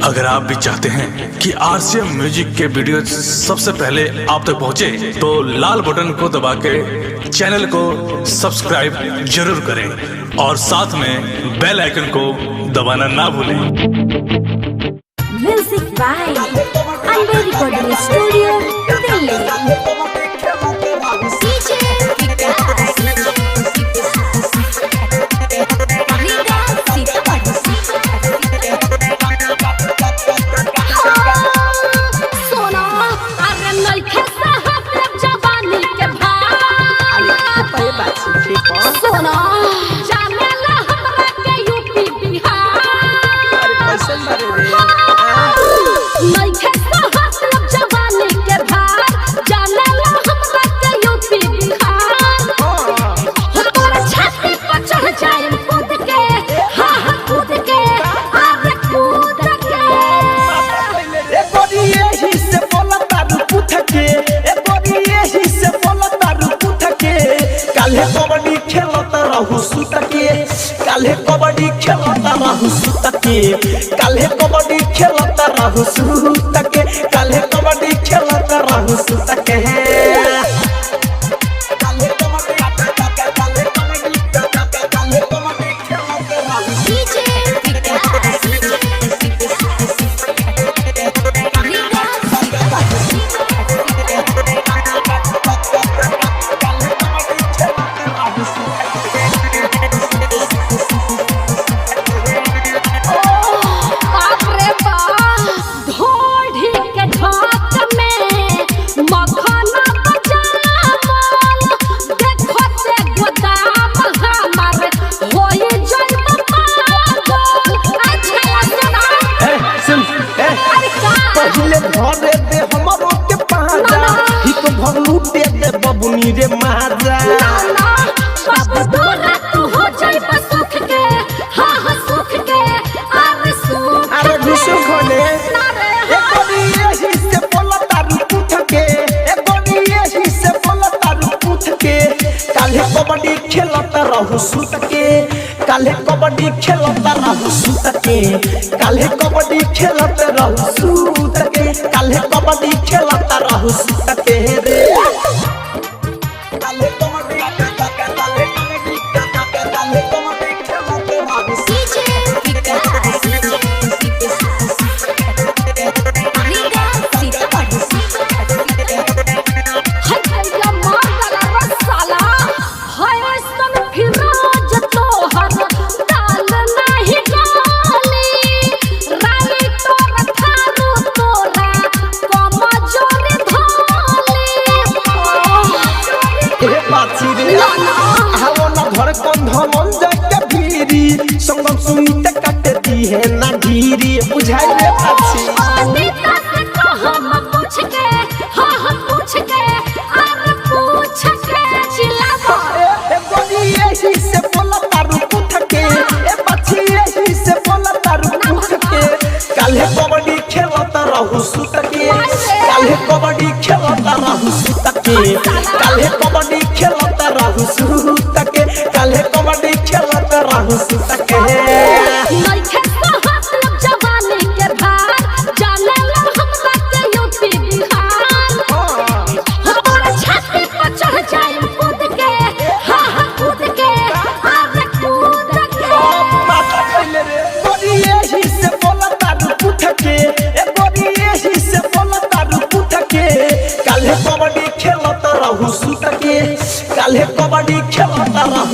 अगर आप भी चाहते हैं कि आरसीएम म्यूजिक के वीडियो सबसे पहले आप तक पहुंचे, तो लाल बटन को दबा के चैनल को सब्सक्राइब जरूर करें और साथ में बेल आइकन को दबाना ना भूलें। Music by Ambar recording studio Delhi. Kabaddi खेलता रहू सुतके काल्हे कबड्डी खेलता रहू सुतके काल्हे कबड्डी खेलता रहू सुतके काल्हे कबड्डी खेलता रहू सुतके बबुनी रे माजा बाबू तोरा तू हो जाई सुख के हां सुख के अरे विशु खोले ए बड़ी यही से बोला तारू पूछ के ए बड़ी यही से बोला तारू पूछ के काल्हे कबड्डी खेलता रहू सुत के काल्हे कबड्डी खेलता रहू सुत के काल्हे कबड्डी खेलता रहू सुत के काल्हे कबड्डी खेलता रहू सुत के रे संगम सुनीते काटे दी है ना धीरी बुझाई रे पाछी अनीता से हम पूछ के हां पूछ के अरे पूछ के चिल्ला ए बड़ी यही से बोला तारू पूछ के ए पाछी यही से बोला तारू पूछ के काल्हे कबड्डी खेलता रहू सुत के काल्हे कबड्डी खेलता रहू सुत के काल्हे कबड्डी खेलता रहू सुत के काल्हे कबड्डी खेलता रहू सुत के काल्हे कबड्डी खेलता रहू